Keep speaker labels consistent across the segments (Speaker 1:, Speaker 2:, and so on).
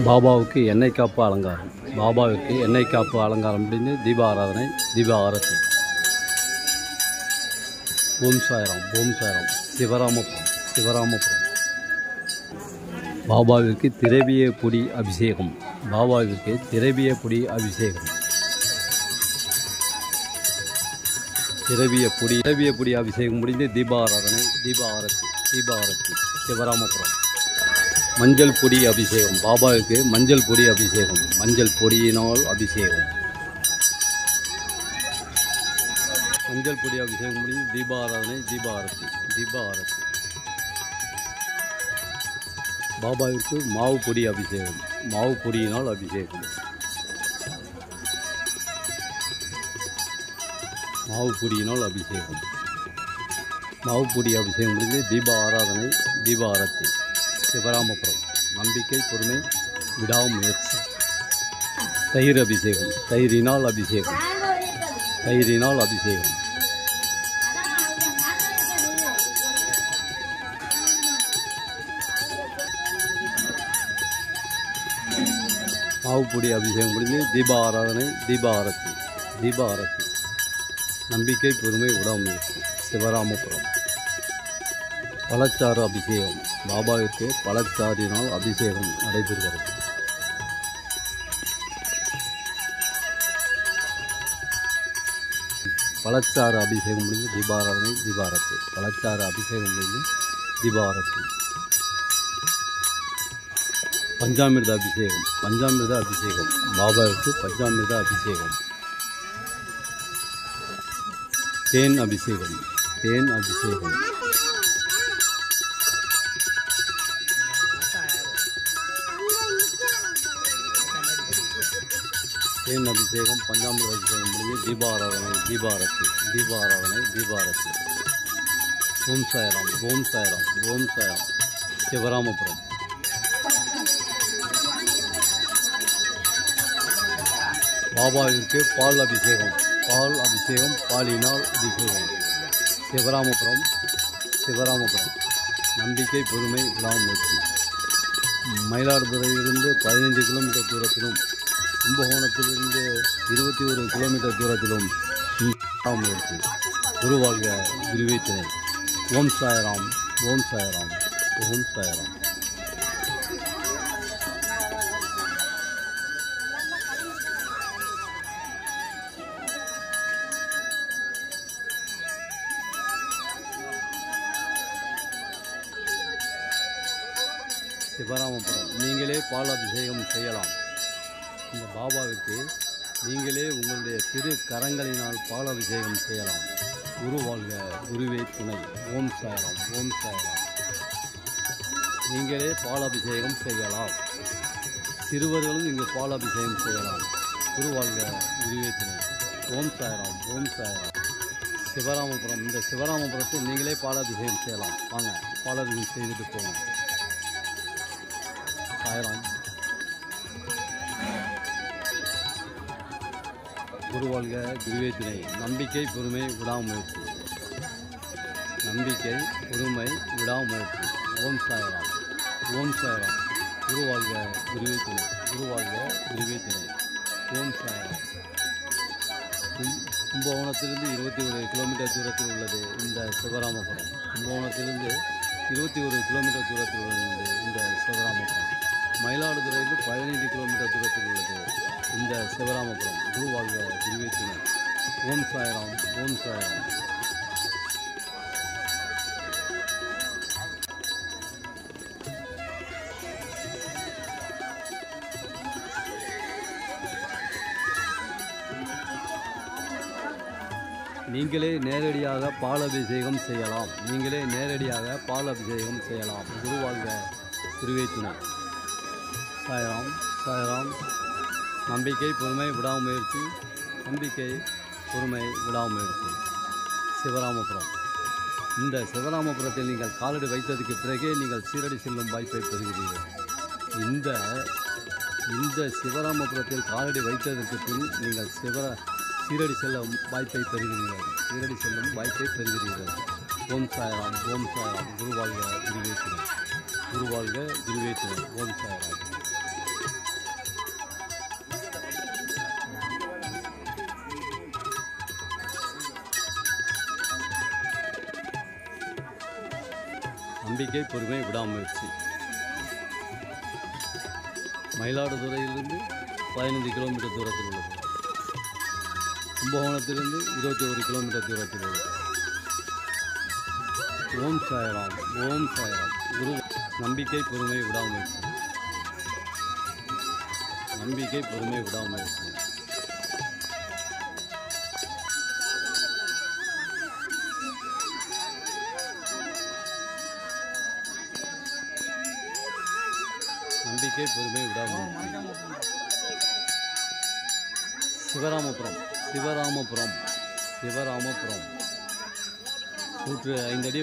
Speaker 1: பாபாவுக்கு எண்ணெய் காப்பு அலங்காரம். பாபாவிற்கு எண்ணெய் காப்பு அலங்காரம் முடிந்து தீப ஆராதனை, தீப ஆரத்தி. ஓம் சாய்ராம், ஓம் சாய்ராம். சிவராமபுரம், சிவராமபுரம். பாபாவிற்கு திரவிய பொடி அபிஷேகம். பாபாவிற்கு திரவிய பொடி அபிஷேகம். திரவிய பொடி அபிஷேகம் முடிந்து தீப ஆராதனை, தீப ஆரத்தி, தீப ஆரத்தி. சிவராமபுரம். மஞ்சள் பொடி அபிஷேகம். பாபாவுக்கு மஞ்சள் பொடி அபிஷேகம். மஞ்சள் பொடியினால் அபிஷேகம். மஞ்சள் பொடி அபிஷேகம் முடிந்து தீப ஆராதனை, தீப ஆரத்தி, தீப ஆரத்தி. பாபாவிற்கு மாவு பொடி அபிஷேகம். மாவு பொடியினால் அபிஷேகம். மாவு பொடியினால் அபிஷேகம். மாவு பொடி அபிஷேகம் முடிந்து தீப ஆராதனை, தீப ஆரத்தி. சிவராமபுரம். நம்பிக்கை, பொறுமை, விடாமுயற்சி. தயிர் அபிஷேகம். தயிரினால் அபிஷேகம். தயிரினால் அபிஷேகம். மாவு பொடி அபிஷேகம் முடிந்து தீப ஆராதனை, தீப ஆரத்தி, தீப ஆரத்தி. நம்பிக்கை, பொறுமை, விடாமுயற்சி. சிவராமபுரம். பழச்சாறு அபிஷேகம். பாபாவிற்கு பழச்சாறினால் அபிஷேகம் நடைபெறுகிறது. பழச்சாறு அபிஷேகம் முடிந்து தீபாராதனை, தீபாரத்தி. பழச்சாறு அபிஷேகம் முடிந்து தீபாரத்தி. பஞ்சாமிர்த அபிஷேகம். பஞ்சாமிர்த அபிஷேகம். பாபாவிற்கு பஞ்சாமிர்த அபிஷேகம். தேன் அபிஷேகம். தேன் அபிஷேகம். தேன் அபிஷேகம். பஞ்சாமிர்த அபிஷேகம் முடிஞ்சு தீபாராதனை, தீபாரத்தி, தீபாராதனை, தீபாரத்தி. ஓம் சாய்ராம், ஓம் சாய்ராம், ஓம் சாய்ராம். சிவராமபுரம். பாபாவிற்கு பால் அபிஷேகம். பால் அபிஷேகம். பாலினால் அபிஷேகம். சிவராமபுரம், சிவராமபுரம். நம்பிக்கை, பொறுமை, விடாமுயற்சி. மயிலாடுதுறையிலிருந்து 15 கிலோமீட்டர் தூரத்திலும், கும்பகோணத்திலிருந்து 21 கிலோமீட்டர் தூரத்திலும் முயற்சி. குருவாழ்க, குருவே துணை. ஓம் சாய்ராம், ஓம் சாய்ராம், ஓம் சாய்ராம். சிவராமபுரம். நீங்களே பால் அபிஷேகம் செய்யலாம். இந்த பாபாவிற்கு நீங்களே உங்களுடைய திரு கரங்களினால் பால் அபிஷேகம் செய்யலாம். குரு வாழ்க, குருவே துணை. ஓம் சாய்ராம், ஓம் சாய்ராம். நீங்களே பால் அபிஷேகம் செய்யலாம். சிறுவர்களும் இங்கு பால் அபிஷேகம் செய்யலாம். குரு வாழ்க, குருவே துணை. ஓம் சாய்ராம், ஓம் சாய்ராம். சிவராமபுரம். இந்த சிவராமபுரத்தில் நீங்களே பால் அபிஷேகம் செய்யலாம். வாங்க, பால் அபிஷேகம் செய்துட்டு போங்க. சாய்ராம். குருவாழ்க, குருவே துணை. நம்பிக்கை, பொறுமை, விடாமுயற்சி. நம்பிக்கை, பொறுமை, விடாமுயற்சி. ஓம் சாய்ராம், ஓம் சாய்ராம். குருவாழ்க, குருவே துணை. குருவாழ்க, குருவே துணை. ஓம் சாய்ராம். கும்பகோணத்திலிருந்து 21 கிலோமீட்டர் தூரத்தில் உள்ளது இந்த சிவராமபுரம். கும்பகோணத்திலிருந்து 21 கிலோமீட்டர் தூரத்தில் உள்ளது இந்த சிவராமபுரம். மயிலாடுதுறையிலிருந்து 15 கிலோமீட்டர் தூரத்தில் உள்ளது இந்த சிவராமபுரம். குருவாழ்க, குருவே துணை. ஓம் சாய்ராம், ஓம் சாய்ராம். நீங்களே நேரடியாக பால் அபிஷேகம் செய்யலாம். நீங்களே நேரடியாக பால் அபிஷேகம் செய்யலாம். குருவாழ்க, குருவே துணை. சாய்ராம், சாய்ராம். நம்பிக்கை, பொறுமை, விடாமுயற்சி. நம்பிக்கை, பொறுமை, விடாமுயற்சி. சிவராமபுரம். இந்த சிவராமபுரத்தில் நீங்கள் காலடி வைத்ததுக்கு பிறகே நீங்கள் சீரடி செல்லும் வாய்ப்பை பெறுகிறீர்கள். இந்த சிவராமபுரத்தில் காலடி வைத்ததற்கு பின் நீங்கள் சீரடி செல்லும் வாய்ப்பை பெறுகிறீர்கள். சீரடி செல்லும் வாய்ப்பை பெறுகிறீர்கள். ஓம் சாய்ராம், ஓம் சாய்ராம். குருவாழ்க, குருவே துணை. குருவாழ்க, குருவே துணை. ஓம் சாய்ராம். நம்பிக்கை, பொறுமை, விடாமுயற்சி. மயிலாடுதுறையிலிருந்து 15 கிலோமீட்டர் தூரத்தில் உள்ளது. கும்பகோணத்திலிருந்து 21 கிலோமீட்டர் தூரத்தில் உள்ளது. ஓம் சாய்ராம், ஓம் சாய்ராம். குரு நம்பிக்கை, பொறுமை, விடாமுயற்சி. நம்பிக்கை, பொறுமை, விடாமுயற்சி. நம்பிக்கை, பொறுமை, விடாமுயற்சி. சிவராமபுரம், சிவராமபுரம், சிவராமபுரம். 105 அடி.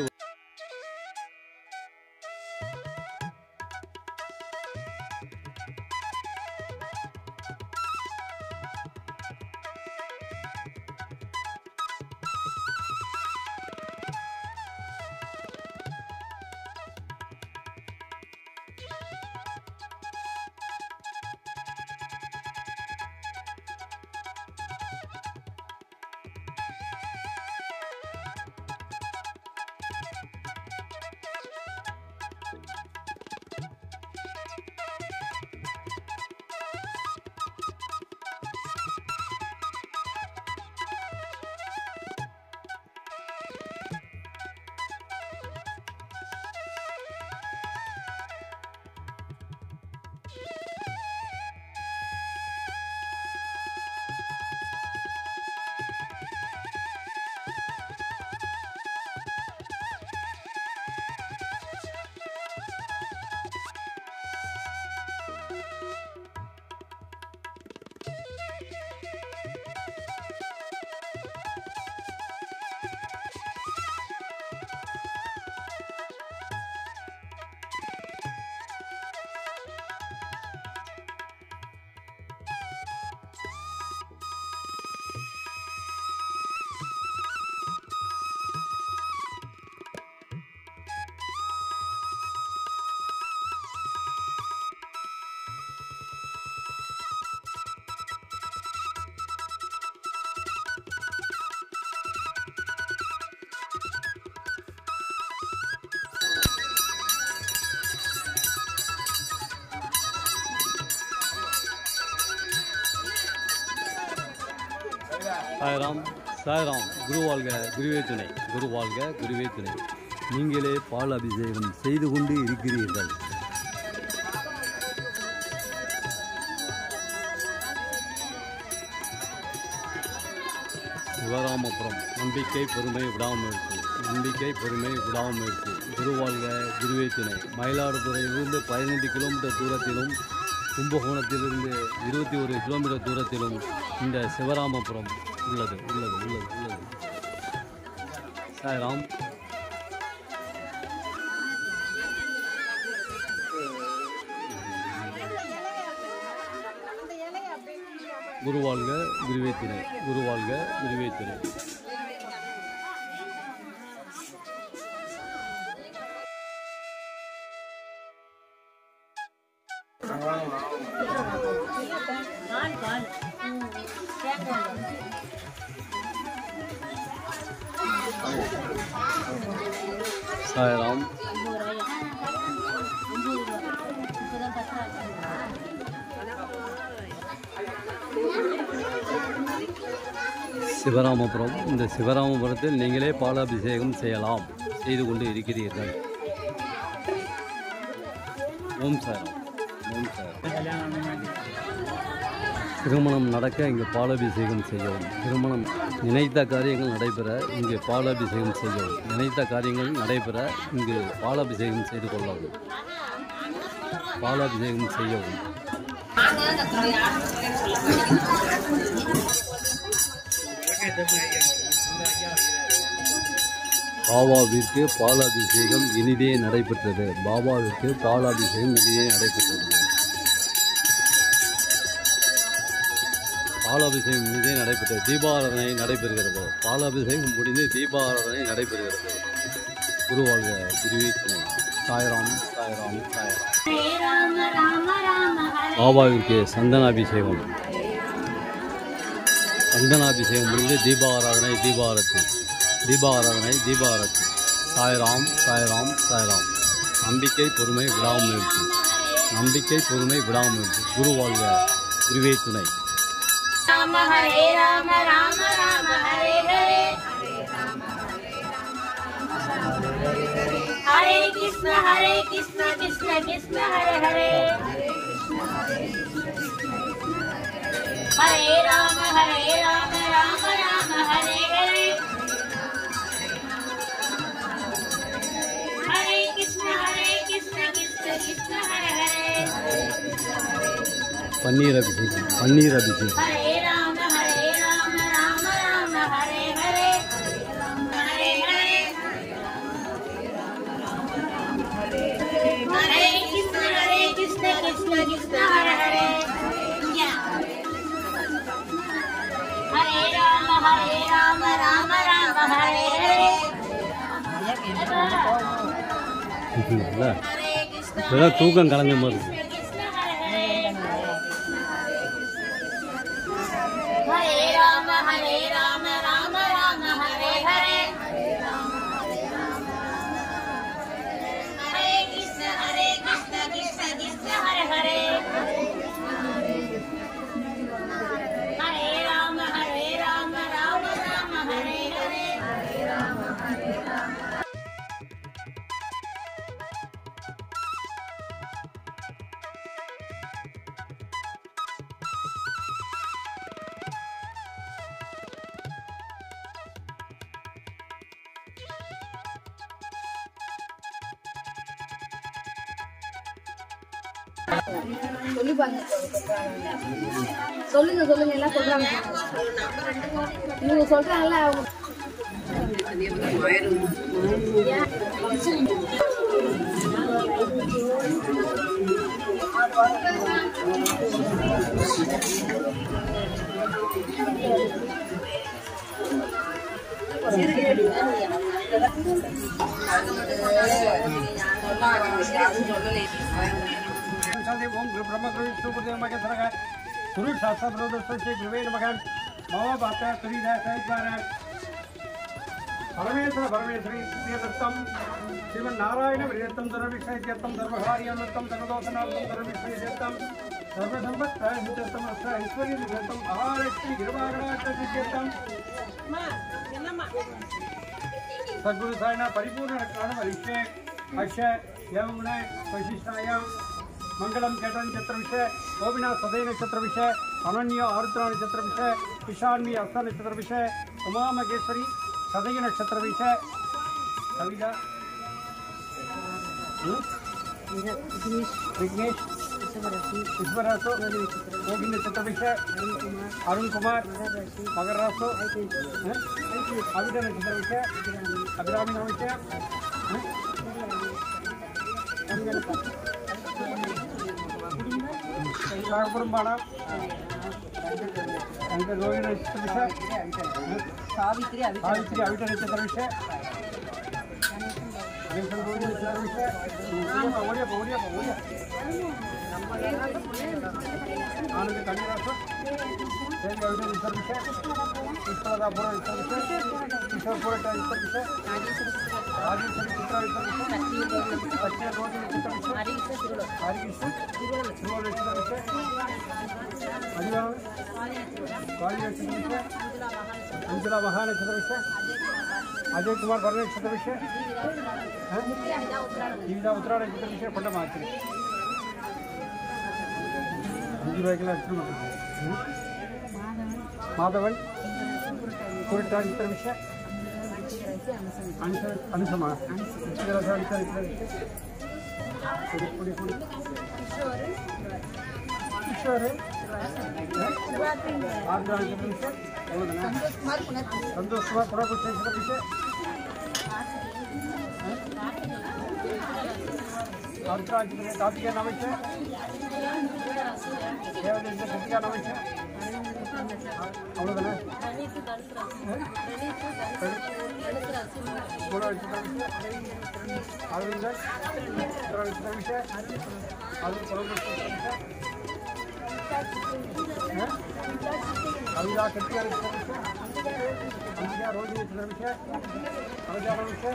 Speaker 1: சாய்ராம், சாய்ராம். குரு வாழ்க, குருவே துணை. குரு வாழ்க, குருவே துணை. நீங்களே பால் அபிஷேகம் செய்து கொண்டு இருக்கிறீர்கள். சிவராமபுரம். நம்பிக்கை, பொறுமை, விடாமுயற்சி. நம்பிக்கை, பொறுமை, விடாமுயற்சி. குரு வாழ்க, குருவே துணை. மயிலாடுதுறையிலிருந்து 15 கிலோமீட்டர் தூரத்திலும் கும்பகோணத்திலிருந்து 21 கிலோமீட்டர் தூரத்திலும் இந்த சிவராமபுரம் உள்ளது உள்ளது உள்ளது உள்ளது. சாய்ராம். குரு வாழ்க, குருவே துணை. குரு வாழ்க, குருவே துணை. சாய்ராம். சிவராமபுரம். இந்த சிவராமபுரத்தில் நீங்களே பாலாபிஷேகம் செய்யலாம், செய்து கொண்டு இருக்கிறீர்கள். ஓம் சாய்ராம், ஓம் சாய்ராம். திருமணம் நடக்க இங்கு பாலாபிஷேகம் செய்யவும். திருமணம் நினைத்த காரியங்கள் நடைபெற இங்கு பாலாபிஷேகம் செய்யவும். நினைத்த காரியங்கள் நடைபெற இங்கு பாலாபிஷேகம் செய்து கொள்ளவும். பாலாபிஷேகம் செய்யவும். பாபாவிற்கு பாலாபிஷேகம் இனிதே நடைபெற்றது. பாபாவிற்கு பாலாபிஷேகம் இனிதே நடைபெற்றது. பாலாபிஷேகம் இனிதே நடைபெற்றது. தீபாராதனை நடைபெறுகிறது. பாலாபிஷேகம் முடிந்து தீபாராதனை நடைபெறுகிறது. குருவாழ்க, குருவே துணை. சாய்ராம், சாய்ராம், சாய்ராம். பாபாவிற்கு சந்தனாபிஷேகம். சந்தனாபிஷேகம் முடிந்து தீபாராதனை, தீபாரத்தி, தீபாராதனை, தீபாரத்தி. சாய்ராம் சாய்ராம் சாய்ராம். நம்பிக்கை பொறுமை விடாமுயற்சி. நம்பிக்கை பொறுமை விடாமுயற்சி. குரு வாழ்க, குருவே துணை.
Speaker 2: ராம ஹரே ராம ராம ராம ஹரே ஹரே ஹரே கிருஷ்ண கிருஷ்ண கிருஷ்ண ஹரே ஹரே ஹரே ராம ராம ராம ஹரே ஹரே ஹரே கிருஷ்ண கிருஷ்ண கிருஷ்ண ஹரே ஹரே
Speaker 1: பன்னீர் அபிஷேகம், பன்னீர் அபிஷேகம்.
Speaker 2: ஹரே ராம ராம ராம ஹரே ஹரே ஹரே ஹரே ஹரே கிருஷ்ண கிருஷ்ண கிருஷ்ண ஹரே ஹரே ஹரே ராம ராம ராம ஹரே ஹரே
Speaker 1: இப்பதான் தூக்கம் கலந்த மாதிரி.
Speaker 2: ஹரே ராம ராம ராம ஹரே ஹரே ஹரே கிருஷ்ண கிருஷ்ண கிருஷ்ண ஹரே ஹரே ஹரே ராம ராம ராம ஹரே ஹரே
Speaker 3: சொல்லுங்க சொல்லுங்க எல்லாம் சொல்றாங்க. நீங்க சொல்றாங்கல்ல அவங்க
Speaker 4: ओम ब्रह्म विष्णु गुरुदेव मगे सरग गुरु शास्त्र ब्रदर्शन से गुरुवे नमः मम बात करीदा सहिद्वारा परमेश्वर परमेश्वरी दत्तम श्रीमन नारायण विरतम धर्मविषयत्यम धर्महार्यमत्तम धर्मदोषनार्थम धर्मविषयत्यम धर्मसंपत्प्रहितम अस्त्र ऐश्वर्य विरतम महालक्ष्मी गिरवागणात्यम सद्गुरु साईनाथ परिपूर्ण रक्षण वरिष्ठे अक्षय एवं वशिष्ठायां मंगलम केटन नक्षत्र विषय गोविनाथ सदय नक्षत्र विषय अनन्य आरुद्रा नक्षत्र विषय ईशान्य हस्त नक्षत्र विषय उमा महेश्वरी सदय नक्षत्र विषय कविता विघ्नेश ईश्वरासो योगी नक्षत्र विषय अरुण कुमार मगर रासो अविद नक्षत्र विषय अभिरामी विषय कुटुंबाना रोहिणी नक्षत्र विषय सावित्री अविट नक्षत्र विषय रोहिणी नक्षत्र विषय आनंद कन्यारासो देवी अविट नक्षत्र विषय ईश्वरपुर नक्षत्र विषय ईश्वरपुर नक्षत्र विषय राजेश्वरी चित्रा नक्षत्र विषय सत्य रोहिणी नक्षत्र विषय हरिकृष्ण नक्षत्र विषय हरिराम काली नक्षत्र विषय अंजला महानक्षत्र विषय अजय कुमार भर नक्षत्र विषय जीविता उत्तरा नक्षत्र विषय पंड मात्री माधवन कुरटा नक्षत्र विषय अनुसमा ईश्वर संतोष कुमार पुरापुर विषय कार्तिकेय नाम विषय कृतिका नाम विषय अरविंद विषय अविदा कृतिका विषय रोहिणी विषय विषय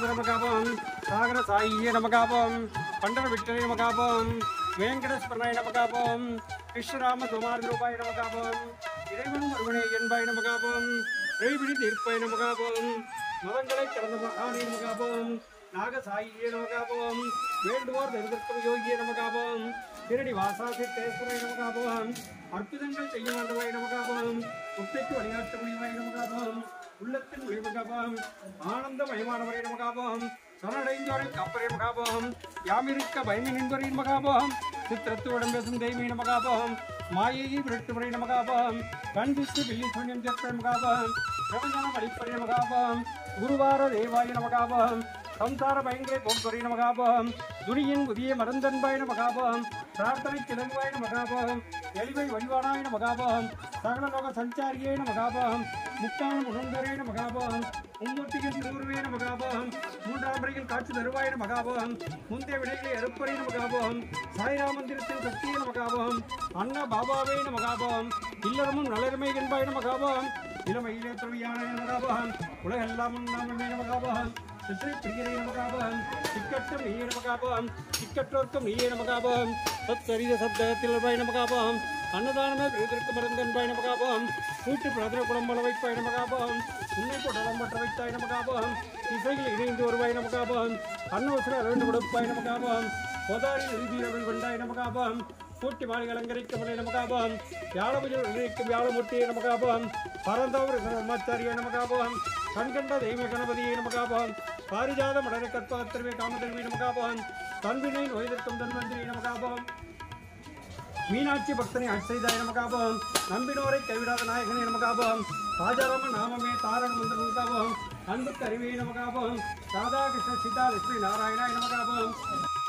Speaker 4: நமகாபம் சாகர சாயியே நமகாபம் பண்டர விட்டரை நமகாபம் வேங்கடஸ்வரனாய் நமகாபம் கிருஷ்ணராம குமார் ரூபாய் நமகாபம் இறைவன் ஒருவனே என்பாய் நமகாபம் இறைவிழி தீர்ப்பாய் நமகாபம் மதங்களை கடந்த மகானே நமகாபம் நாகசாயியே நமகாபம் வேண்டுவோர் தருதற்கும் யோகியே நமகாபம் திருடி வாசாசி தேசுரை நமகாபம் அற்புதங்கள் செய்ய வேண்டுவாய் நமகாபம் முக்திக்கு வழிகாட்ட முடிவாய் நமகாபம் உள்ளத்தின் ஒளிமகாபம் ஆனந்த மயமானவரை நமகாபம் சரணடைந்தோரை காப்பரை மகாபம் யாமிருக்க பயமின் என்பவரின் மகாபம் சித்திரத்துடன் பேசும் தெய்வீன மகாபம் மாயையை விரட்டுமுறை நமகாபம் கண்பித்து பில்லி சூன்யம் ஜெப்பை மகாபம் பிரபஞ்சனம் அடிப்படை மகாபம் குருவார தேவாய நமகாபம் சம்சார பயங்கரை போக்குவரை நமகாபம் துணியின் புதிய மருந்தன்பாய் நமகாபம் பிரார்த்தனை கிழங்குவாய் நமகாபம் எளிமை வழிவானாய் நமகாபம் சகலலோக சஞ்சாரியே நமகாபம் முக்காலம் உணர்ந்தரே நமகாபம் மும்மூர்த்திகள் திருவுருவே நமகாபம் மூன்றாம் முறையில் காட்சி தருவாய் நமகாபம் முந்தைய விடைகளை அறுப்பறை நமகாபம் சாய்ராமந்திரத்தின் சக்தியே நமகாபம் அண்ணா பாபாவே நமகாபம் இல்லறமும் நலருமை என்பாய் நமகாபம் இளமையிலே துறவியான நமகாபம் உலகெல்லாம் நாமே நமகாபம் சித்திரை பிரியரை நமகாபம் சிக்கட்டும் நீயே நமகாபம் சிக்கற்றோர்க்கும் நீயே நமகாபம் சத்தரித சப்தத்தில் நமகாபம் அன்னதானமே விருதிற்கு மருந்தன்பாய் நமகாபம் கூட்டு பிரதர குளம்பல வைப்பாய் நமகாபம் உன்னை கொடலம் பற்ற வைத்தாய் நமகாபம் இசையில் இணைந்து வருவாய் நமகாபம் அன்னவசர அரண்டு கொடுப்பாய் நமகாபம் பொதாரி நிறுதியவர்கள் வெண்டாய் நமகாபம் கூட்டி மாளிகை அலங்கரிக்கமலை நமகாபம் வியாழபுஜர் நினைக்கும் வியாழமூர்த்தியை நமகாபம் பரந்தவர் பிரம்மாச்சாரியை நமகாபம் கண்கண்ட தெய்வ கணபதியை நமகாபம் பாரிஜாத மடரை கற்பாத்திரமே காமதர்மி நமகாபம் தன்பினை நோய்தற்கும் தன்வந்திரி நமகாபம் மீனாட்சி பக்தனை அச்செய்தாய் நமகாபம் நம்பினோரை கைவிடாத நாயகனே நமகாபம் ராஜாராம நாமமே தாரக மந்திர நமகாபம் அன்புக்கு அறிவே நமகாபம் ராதாகிருஷ்ண சீதா லட்சுமி நாராயணாய் நமகாபம்